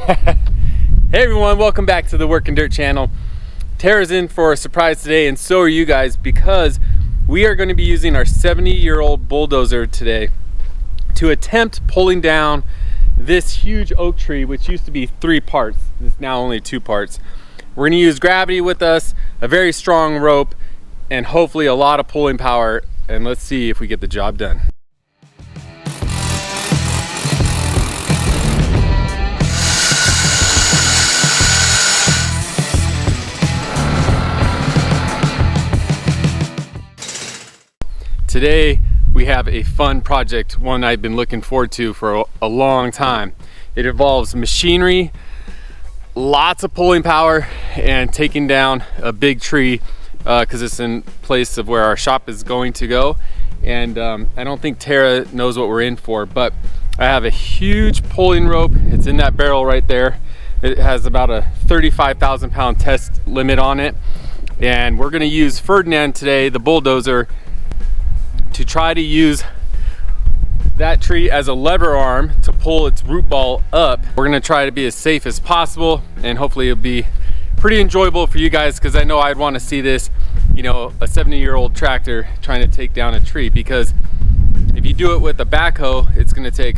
Hey everyone, welcome back to the Working Dirt channel. Tara's in for a surprise today, and so are you guys, because we are going to be using our 70-year-old bulldozer today to attempt pulling down this huge oak tree, which used to be 3 parts. It's now only 2 parts. We're going to use gravity with us, a very strong rope, and hopefully a lot of pulling power, and let's see if we get the job done. Today we have a fun project, one I've been looking forward to for a long time. It involves machinery, lots of pulling power, and taking down a big tree because it's in place of where our shop is going to go. And I don't think Tara knows what we're in for, but I have a huge pulling rope. It's in that barrel right there. It has about a 35,000 pound test limit on it. And we're gonna use Ferdinand today, the bulldozer, to try to use that tree as a lever arm to pull its root ball up. We're gonna try to be as safe as possible, and hopefully it'll be pretty enjoyable for you guys, because I know I'd want to see this, you know, a 70-year-old tractor trying to take down a tree, because if you do it with a backhoe, it's gonna take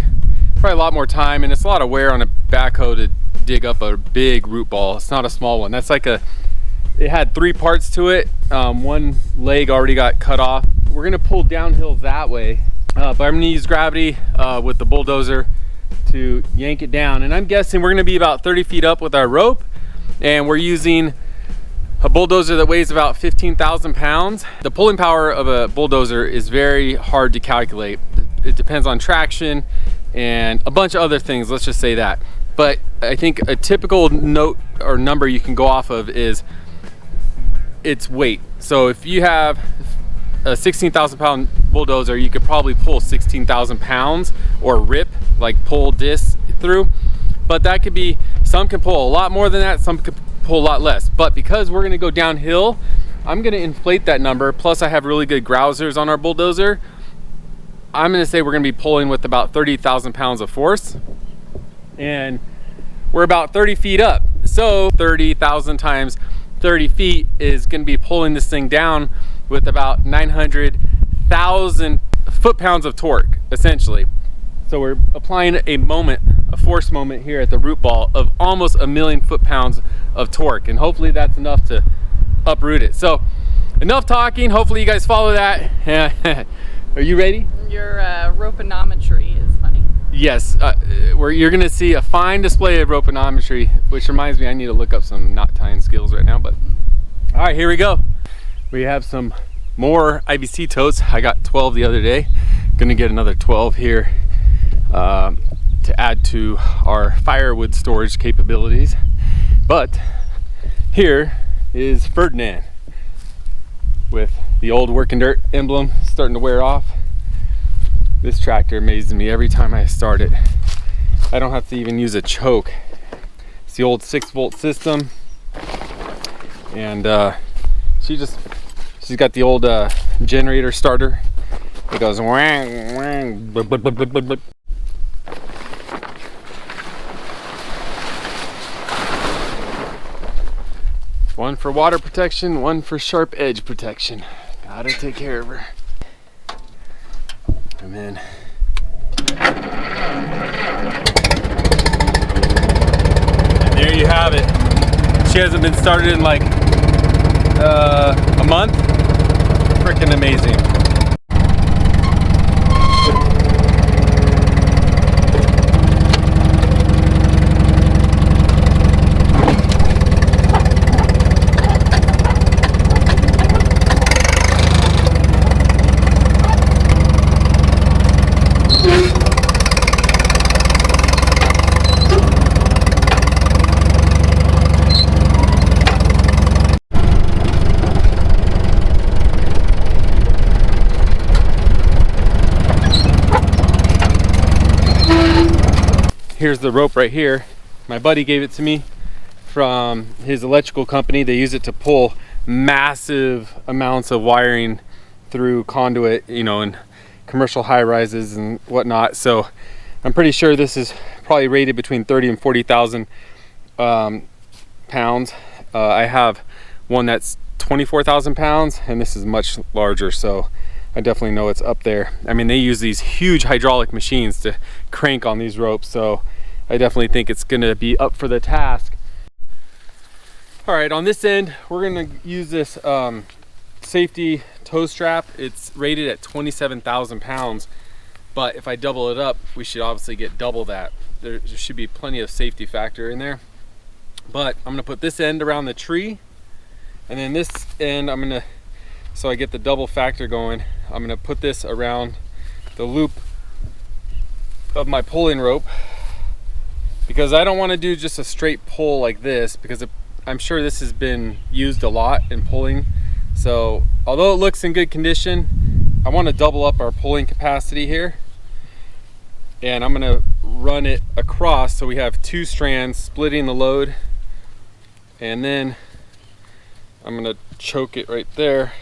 probably a lot more time, and it's a lot of wear on a backhoe to dig up a big root ball. It's not a small one. That's like it had 3 parts to it. One leg already got cut off. We're gonna pull downhill that way, but I'm gonna use gravity with the bulldozer to yank it down. And I'm guessing we're gonna be about 30 feet up with our rope, and we're using a bulldozer that weighs about 15,000 pounds. The pulling power of a bulldozer is very hard to calculate. It depends on traction and a bunch of other things, let's just say that. But I think a typical note or number you can go off of is its weight. So if you have a 16,000 pound bulldozer, you could probably pull 16,000 pounds or rip, like pull discs through. But that could be, some can pull a lot more than that, some could pull a lot less. But because we're gonna go downhill, I'm gonna inflate that number. Plus I have really good grousers on our bulldozer. I'm gonna say we're gonna be pulling with about 30,000 pounds of force. And we're about 30 feet up. So 30,000 times 30 feet is gonna be pulling this thing down with about 900,000 foot-pounds of torque, essentially. So we're applying a force moment here at the root ball of almost 1,000,000 foot-pounds of torque, and hopefully that's enough to uproot it. So enough talking, hopefully you guys follow that. Are you ready? Your roponometry is funny. Yes, you're gonna see a fine display of roponometry, which reminds me I need to look up some knot tying skills right now, but all right, here we go. We have some more IBC totes. I got 12 the other day. Gonna get another 12 here to add to our firewood storage capabilities. But here is Ferdinand with the old Working Dirt emblem starting to wear off. This tractor amazes me every time I start it. I don't have to even use a choke. It's the old 6-volt system, and she's got the old generator starter. It goes wang wang blub, blub, blub, blub, blub, blub. One for water protection, one for sharp edge protection. Gotta take care of her. And then and there you have it. She hasn't been started in like a month. Freaking amazing. Here's the rope right here. My buddy gave it to me from his electrical company. They use it to pull massive amounts of wiring through conduit, you know, in commercial high rises and whatnot. So I'm pretty sure this is probably rated between 30 and 40,000 pounds. I have one that's 24,000 pounds, and this is much larger, so I definitely know it's up there. I mean, they use these huge hydraulic machines to crank on these ropes, so I definitely think it's gonna be up for the task. All right, on this end, we're gonna use this safety tow strap. It's rated at 27,000 pounds, but if I double it up, we should obviously get double that. There should be plenty of safety factor in there. But I'm gonna put this end around the tree, and then this end so I get the double factor going, I'm gonna put this around the loop of my pulling rope, because I don't wanna do just a straight pull like this, because I'm sure this has been used a lot in pulling. So although it looks in good condition, I wanna double up our pulling capacity here. And I'm gonna run it across so we have two strands splitting the load. And then I'm gonna choke it right there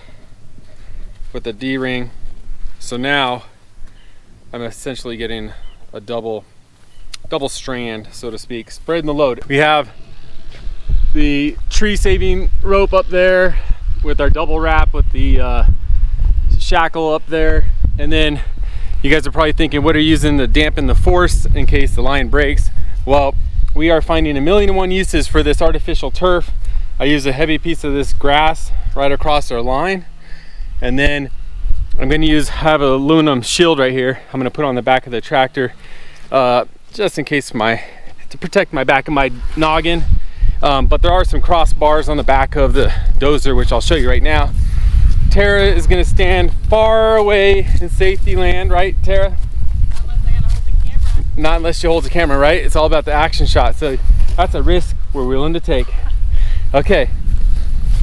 with a D-ring. So now I'm essentially getting a double strand, so to speak, spreading the load. We have the tree saving rope up there with our double wrap with the shackle up there. And then you guys are probably thinking, what are you using to dampen the force in case the line breaks? Well, we are finding 1,000,001 uses for this artificial turf. I use a heavy piece of this grass right across our line. And then I'm gonna have an aluminum shield right here. I'm gonna put on the back of the tractor, just in case to protect my back of my noggin. But there are some crossbars on the back of the dozer, which I'll show you right now. Tara is gonna stand far away in safety land, right, Tara? Unless I gotta hold the camera. Not unless she holds the camera, right? It's all about the action shot. So that's a risk we're willing to take. Okay,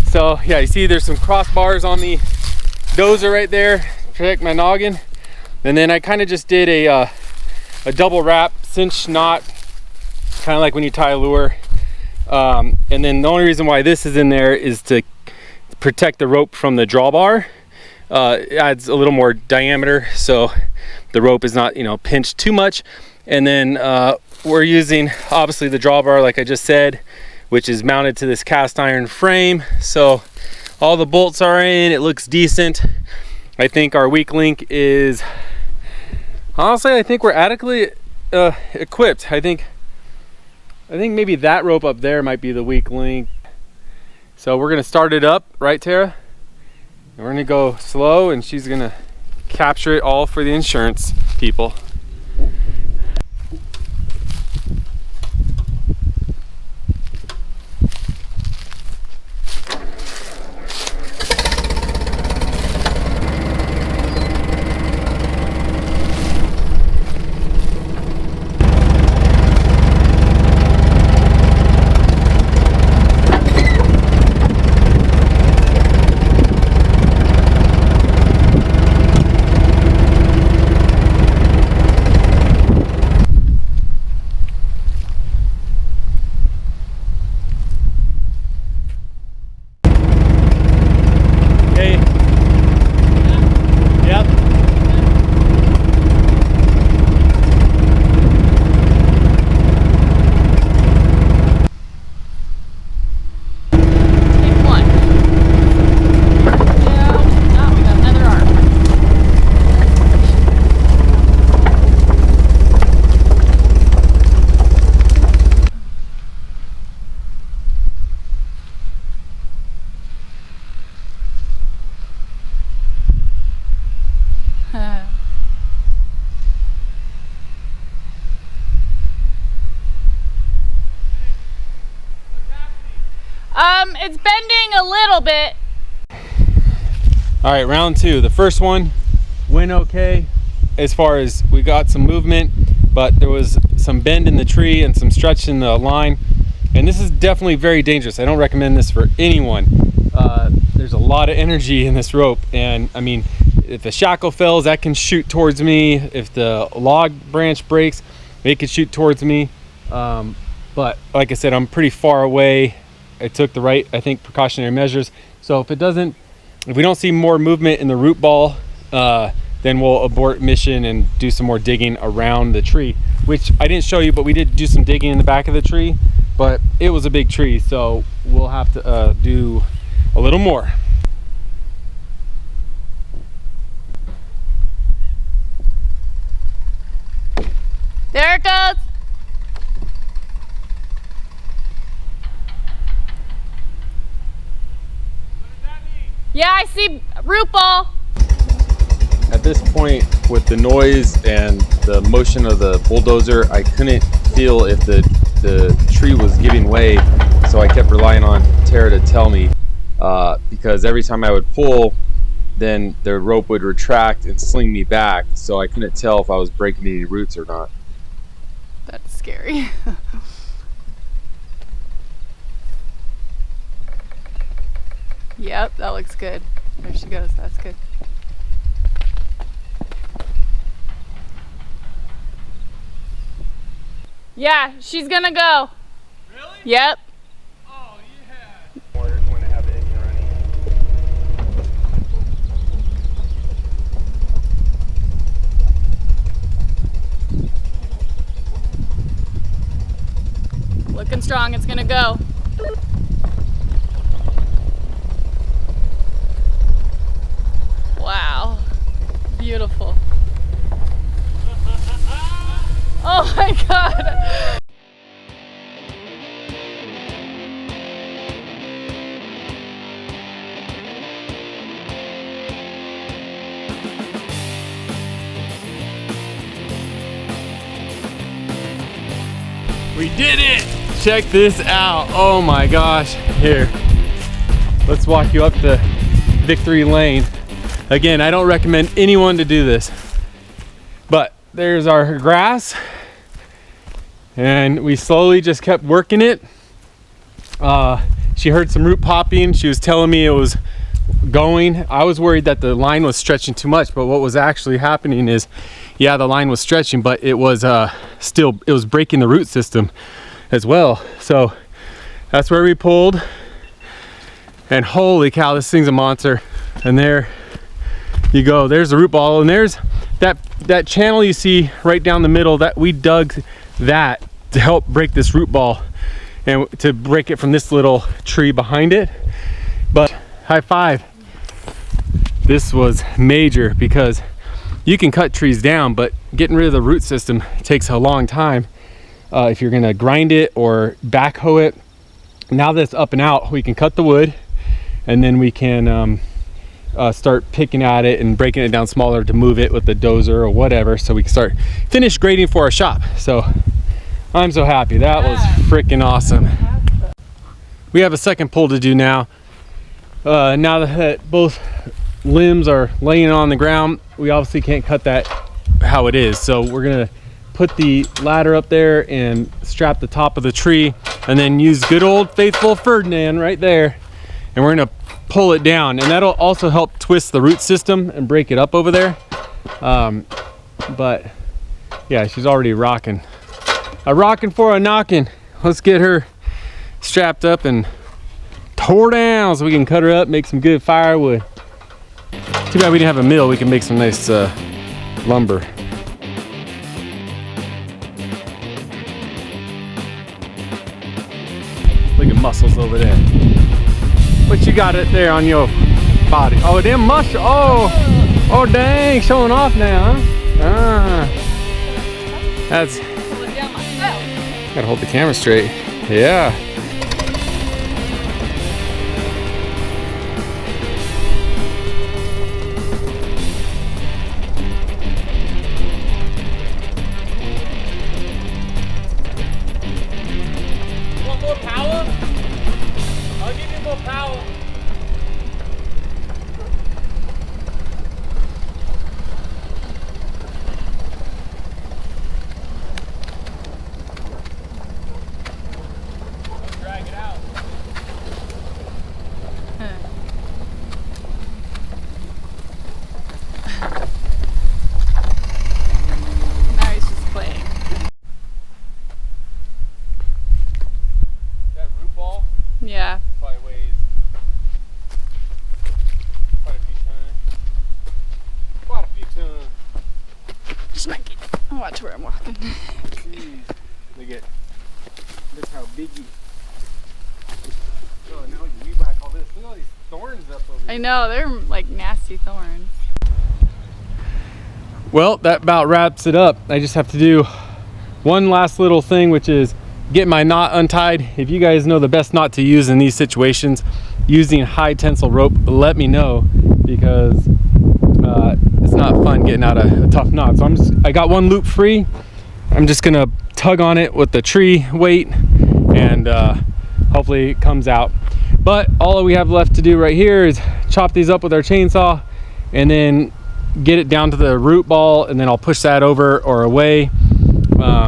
so yeah, you see there's some crossbars on the dozer right there to protect my noggin. And then I kind of just did a double wrap cinch knot, kind of like when you tie a lure. And then the only reason why this is in there is to protect the rope from the drawbar. It adds a little more diameter so the rope is not, pinched too much. And then we're using obviously the drawbar, like I just said, which is mounted to this cast iron frame. So all the bolts are in, it looks decent. I think our weak link is, honestly, I think we're adequately equipped. I think maybe that rope up there might be the weak link. So we're gonna start it up, right, Tara? And we're gonna go slow, and she's gonna capture it all for the insurance people. It's bending a little bit. All right, round two. The first one went okay as far as we got some movement, but there was some bend in the tree and some stretch in the line. And this is definitely very dangerous. I don't recommend this for anyone. There's a lot of energy in this rope. And I mean, if the shackle fails, that can shoot towards me. If the log branch breaks, it could shoot towards me. But like I said, I'm pretty far away. I took the right, I think, precautionary measures. So if we don't see more movement in the root ball, then we'll abort mission and do some more digging around the tree. which I didn't show you, but we did do some digging in the back of the tree, but it was a big tree, so we'll have to do a little more. There it goes. Yeah, I see root ball. At this point, with the noise and the motion of the bulldozer, I couldn't feel if the tree was giving way, so I kept relying on Tara to tell me, because every time I would pull, then the rope would retract and sling me back, so I couldn't tell if I was breaking any roots or not. That's scary. Yep, that looks good. There she goes. That's good. Yeah, she's gonna go. Really? Yep. Oh, yeah. When I have the engine running. Looking strong. It's gonna go. Wow. Beautiful. Oh my God. We did it! Check this out. Oh my gosh. Here, let's walk you up the victory lane. Again, I don't recommend anyone to do this, but there's our grass, and we slowly just kept working it. She heard some root popping. She was telling me it was going. I was worried that the line was stretching too much, but what was actually happening is, yeah, the line was stretching, but it was it was breaking the root system as well. So that's where we pulled, and holy cow, this thing's a monster. And there you go, there's the root ball, and there's that channel you see right down the middle, that we dug that to help break this root ball and to break it from this little tree behind it. But high five, this was major, because you can cut trees down, but getting rid of the root system takes a long time if you're gonna grind it or backhoe it. Now that it's up and out, we can cut the wood, and then we can start picking at it and breaking it down smaller to move it with the dozer or whatever, so we can start finish grading for our shop. So I'm so happy. That was freaking awesome. We have a second pull to do now. Now that both limbs are laying on the ground, we obviously can't cut that how it is, so we're gonna put the ladder up there and strap the top of the tree, and then use good old faithful Ferdinand right there, and we're gonna pull it down, and that'll also help twist the root system and break it up over there. But yeah, she's already rocking. A rocking for a knocking. Let's get her strapped up and tore down so we can cut her up, make some good firewood. Too bad we didn't have a mill. We can make some nice lumber. Look at muscles over there. What you got it there on your body? Oh, them muscles. Oh, dang, showing off now, huh? That's. Gotta hold the camera straight. Yeah. Want more power? I'll give you more power. Drag it out. Now he's just playing. That root ball Yeah. probably weighs quite a few tons. Quite a few tons. Smack it. Watch where I'm walking. a biggie. Oh, now we weed whack all this. Look at all these thorns up over here. I know, they're like nasty thorns. Well, that about wraps it up. I just have to do one last little thing, which is get my knot untied. If you guys know the best knot to use in these situations using high tensile rope, let me know, because it's not fun getting out a tough knot. So I got one loop free. I'm just gonna tug on it with the tree weight, and hopefully it comes out. But all we have left to do right here is chop these up with our chainsaw and then get it down to the root ball, and then I'll push that over or away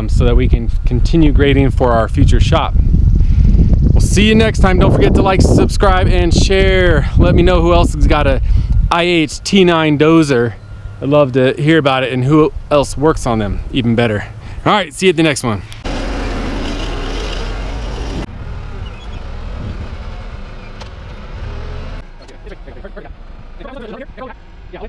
so that we can continue grading for our future shop. We'll see you next time. Don't forget to like, subscribe, and share. Let me know who else has got a IH T9 dozer. I'd love to hear about it and who else works on them even better. All right, see you at the next one. Yeah,